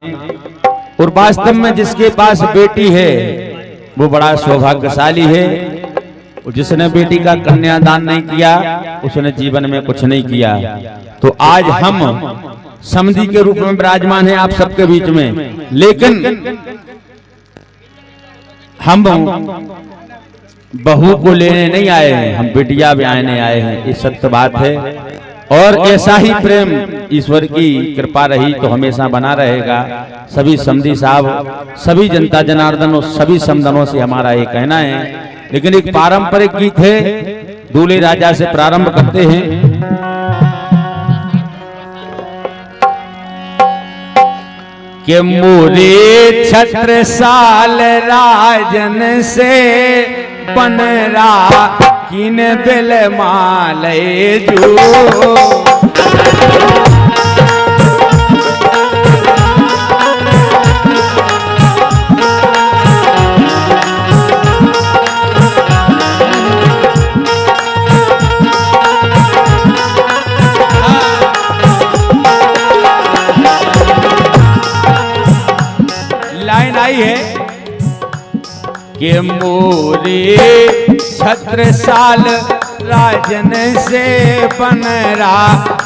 और वास्तव में जिसके पास बेटी है वो बड़ा सौभाग्यशाली है। और जिसने बेटी का कन्यादान नहीं किया उसने जीवन में कुछ नहीं किया। तो आज हम समधी के रूप में विराजमान हैं आप सबके बीच में, लेकिन हम बहू को लेने नहीं आए हैं, हम बिटिया ब्याहने आए हैं। ये सत्य बात है। और ऐसा ही प्रेम ईश्वर की कृपा रही तो हमेशा बना रहेगा। सभी समधी साहब, सभी जनता जनार्दन और सभी समधनों से हमारा ये कहना है। लेकिन एक पारंपरिक गीत है, दूल्हे राजा से प्रारंभ करते हैं। कि मोरे छत्रसाल राजन से बनरा किन बिल माले जो लाइन आई है कि मोरे छत्रसाल राजन से बनरा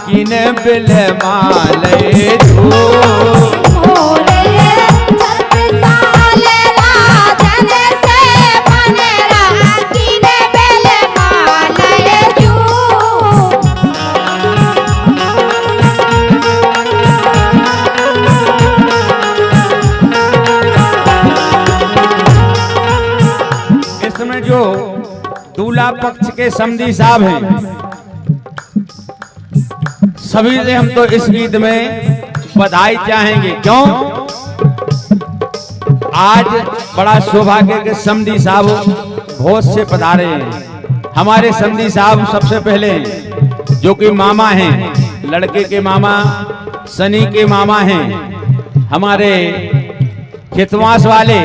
किन बिल माले जो जो दूल्हा पक्ष के समधी साहब हैं, सभी से हम तो इस गीत में बधाई चाहेंगे। क्यों? आज बड़ा सौभाग्य के समधी साहब भोज से पधारे हैं। हमारे समधी साहब सबसे पहले जो कि मामा हैं, लड़के के मामा, सनी के मामा हैं, हमारे खेतवास वाले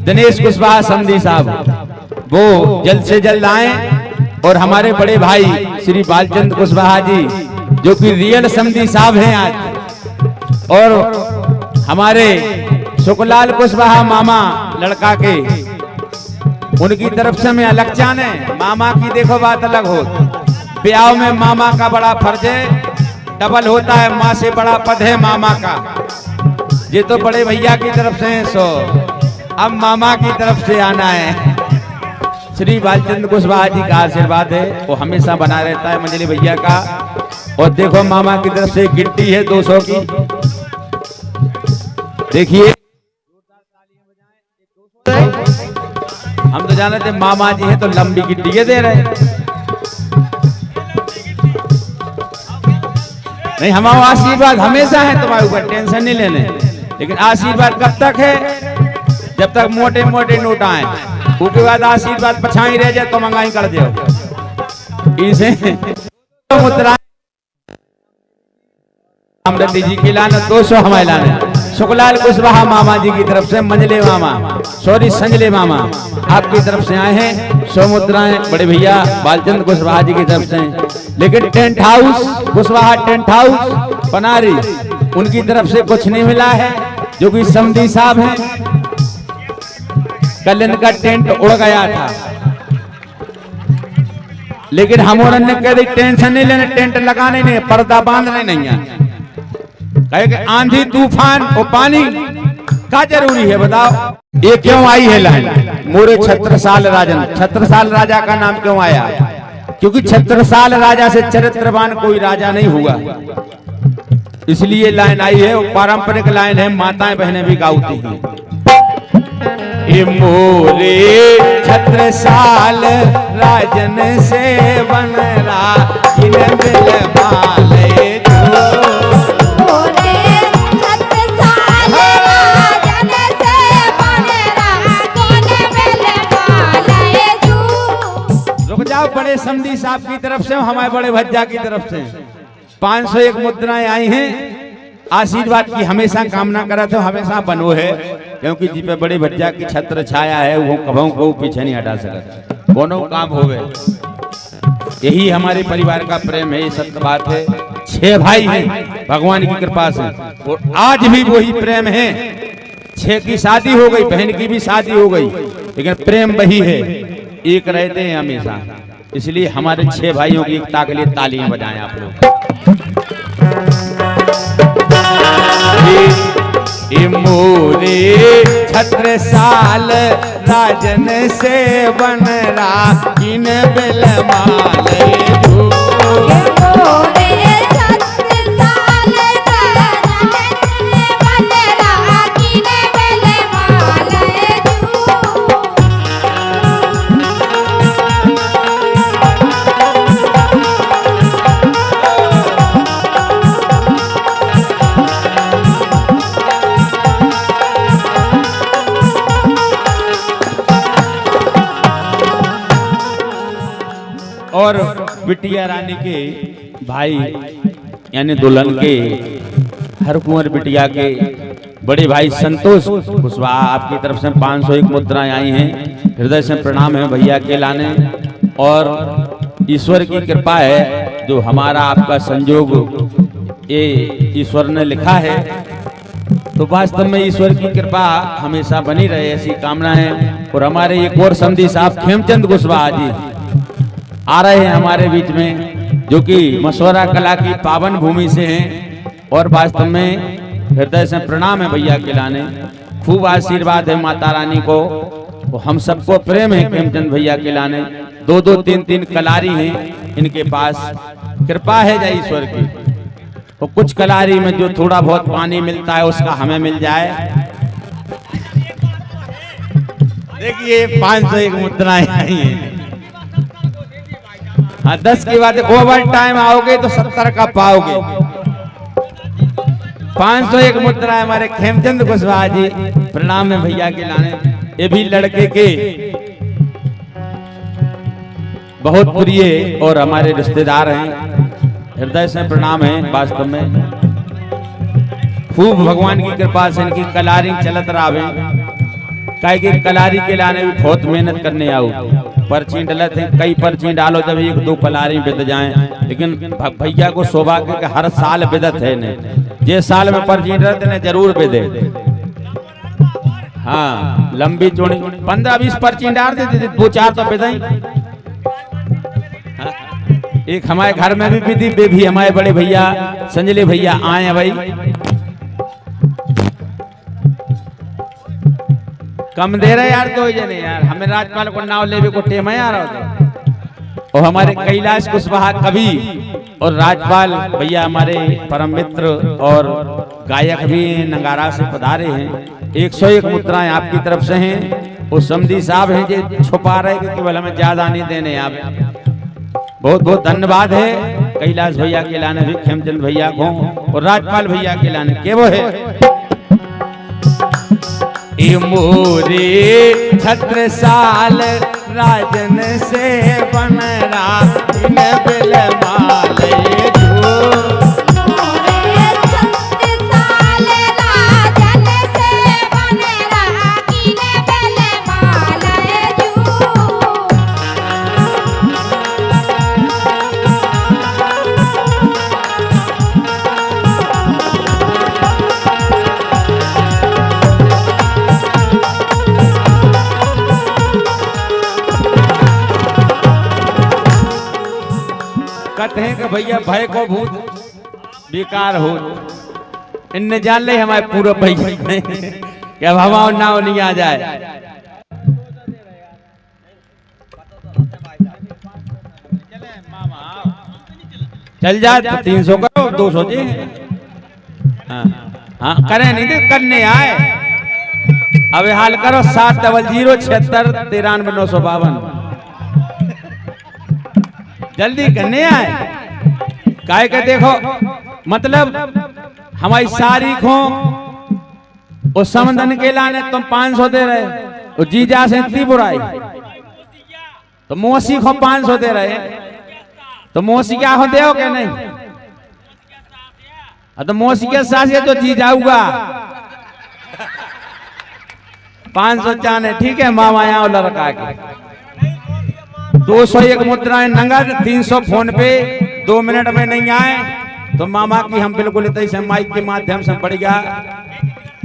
दिनेश कुशवाहा समधी साहब, वो जल्द से जल्द आए। और हमारे बड़े भाई श्री बालचंद कुशवाहा जी जो कि रियल समधी साहब हैं आज। और हमारे सुखलाल कुशवाहा मामा लड़का के, उनकी तरफ से मैं अलग चाने। मामा की देखो बात अलग हो, ब्याह में मामा का बड़ा फर्ज है, डबल होता है, माँ से बड़ा पद है मामा का। ये तो बड़े भैया की तरफ से है, सो अब मामा की तरफ से आना है। श्री बालचंद कुशवाहा जी का आशीर्वाद है, वो हमेशा बना रहता है मंजली भैया का। और देखो मामा की तरफ से गिट्टी है 200 की, देखिए। हम तो जाने थे मामा जी हैं तो लंबी गिट्टी दे रहे। नहीं, हमारा आशीर्वाद हमेशा है तुम्हारे ऊपर, टेंशन नहीं लेने। लेकिन आशीर्वाद कब तक है? जब तक मोटे मोटे नोट आए, उसके बाद आशीर्वाद पछाई रह जाए तो मंगाई कर दो। इसे मुद्रा अमृति जी की लाने 200 हमारे लाने। सुखलाल कुशवाहा मामा जी की तरफ से, मंजले मामा, सॉरी संजले मामा आपकी तरफ से आए हैं 100 मुद्राएं। बड़े भैया बालचंद कुशवाहा जी की तरफ से। लेकिन tent house Kushwaha tent house Panari, उनकी तरफ से कुछ नहीं मिला है, जो कि समधी साहब हैं। कल इनका टेंट उड़ गया था, लेकिन हम और ने कह दी टेंशन नहीं लेने, टेंट लगाने नहीं, पर्दा बांधने नहीं है। कहे कि आंधी तूफान और पानी का जरूरी है, बताओ ये क्यों आई है लाइन? मोरे छत्रसाल राजन, छत्रसाल राजा का नाम क्यों आया? क्योंकि छत्रसाल राजा से चरित्रवान कोई राजा नहीं हुआ, इसलिए लाइन आई है। और पारंपरिक लाइन है, माताएं बहनें भी गाती हैं। मोरे छत्रसाल राजन से बनरा किन बिल माले जो। मोरे छत्रसाल राजन से बनरा किन बिल माले जो। रुक जाओ, बड़े समधी साहब की तरफ से, हमारे बड़े भज्जा की तरफ से 501 मुद्राएं आई हैं। आशीर्वाद की हमेशा कामना करा तो हमेशा बनो है, क्योंकि जी पे बड़े भज्जा की छत्र छाया है, वो कभों को पीछे नहीं हटा सकता, दोनों काम होवे। यही हमारे परिवार का प्रेम है, ये सत्य बात है। 6 भाई हैं भगवान की कृपा से, और आज भी वही प्रेम है। 6 की शादी हो गई, बहन की भी शादी हो गई, लेकिन प्रेम वही है, एक रहते हैं हमेशा। इसलिए हमारे 6 भाइयों की एकता के लिए तालियां बजाएं आप लोग। मोरे छत्रसाल राजन से बन राखिन बिलमाल और बिटिया रानी के भाई यानी दुल्हन के हर कुंवर बिटिया के बड़े भाई संतोष कुशवाहा, आपकी तरफ से 501 मुद्राएं आई हैं। हृदय से प्रणाम है भैया के लाने। और ईश्वर की कृपा है, जो हमारा आपका संजोग ये ईश्वर ने लिखा है, तो वास्तव में ईश्वर की कृपा हमेशा बनी रहे, ऐसी कामना है। और हमारे एक और समधी साहब खेमचंद कुशवाहा जी आ रहे हैं हमारे बीच में, जो कि मसौरा कला की पावन भूमि से हैं। और वास्तव में हृदय से प्रणाम है भैया के लाने। खूब आशीर्वाद है माता रानी को, वो हम सबको प्रेम है खेमचंद भैया के लाने। 2-2, 3-3 कलारी हैं इनके पास, कृपा है जय ईश्वर की। तो कुछ कलारी में जो थोड़ा बहुत पानी मिलता है उसका हमें मिल जाए। देखिए 501 मुद्राएं आई हैं। हाँ 10 की बात है, ओवर टाइम आओगे तो 70 का पाओगे। 501 मुद्रा हमारे खेमचंद कुशवाहा जी, प्रणाम है भैया के लाने। ये भी लड़के के बहुत प्रिय और हमारे रिश्तेदार हैं, हृदय से प्रणाम है। वास्तव में खूब भगवान की कृपा से इनकी कलारी चलत रहे। काहे कि कलारी के लाने भी बहुत मेहनत करने आओ, पर्ची डलत है, कई पर्ची डालो जब 1-2 कलारी बिद जाएं। लेकिन भैया को सौभाग्य के हर साल बिदत है ने, जे साल में पर्ची डलत ने जरूर बिदे। हाँ लंबी चौड़ी 15-20 पर्ची डाल देते, 2-4 तो बिदाई। हाँ, एक हमारे घर में भी विधि, वे भी हमारे बड़े भैया संजले भैया आए हैं भाई। कम दे रहे यार, 2 जने यार, हमें राजपाल को नाव लेवे को टेम है यार। और हमारे कैलाश कुशवाहा कवि और राजपाल भैया हमारे परम मित्र और गायक भी नगारा से पधारे हैं। 101 मुद्राएं आपकी तरफ से हैं। वो समधी साहब हैं जो छुपा रहे कि केवल हमें ज्यादा नहीं देने। आप बहुत बहुत धन्यवाद है कैलाश भैया के लाने भी, खेमचंद भैया को और राजपाल भैया के लाने के वो है। मोरे छत्रसाल राजन से बन राखिन बिलमाल कहते हैं कि भैया भय को भूत बेकार हो। इनने जान ले हमारे पूरा भैया क्या हवा नाव नहीं आ जाए। चल जा 300 करो, 200 जी। हाँ हाँ करें नहीं तो करने आए। अब हाल करो 700 76 93 952 जल्दी करने आए। काहे के देखो मतलब हमारी सारी खो उस समंदन के लाने तुम 500 दे रहे, वो जीजा से इतनी बुराई, तो मौसी को 500 दे रहे, तो मौसी क्या हो दे क्या नहीं? तो मौसी के साथ ये तो जीजा हुआ 500 चाने, ठीक है मामा यहाँ लड़का के 201 मुद्राएं नगद, 300 फोन पे, 2 मिनट में नहीं आए तो मामा की हम बिल्कुल इतने माइक के माध्यम से बढ़िया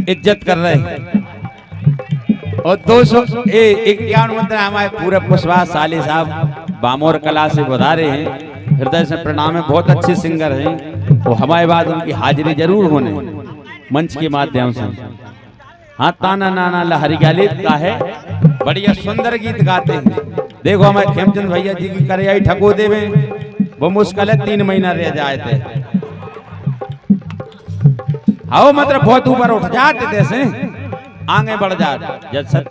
इज्जत कर रहे हैं। और 251 हमारे पूरे पुष्पा साली साहब बामोर कला से बधा रहे हैं, हृदय से प्रणाम है। बहुत अच्छे सिंगर हैं, वो हमारे बाद उनकी हाजिरी जरूर होने मंच के माध्यम से। हाँ, ताना नाना लहरी गालिब का है, बढ़िया सुंदर गीत गाते हैं। देखो हमारे खेमचंद भैया जी की करियाई ठको देवे, वो मुश्किल है 3 महीना रह जाए थे। आओ मतलब बहुत ऊपर उठ जाते थे, आगे बढ़ जाते।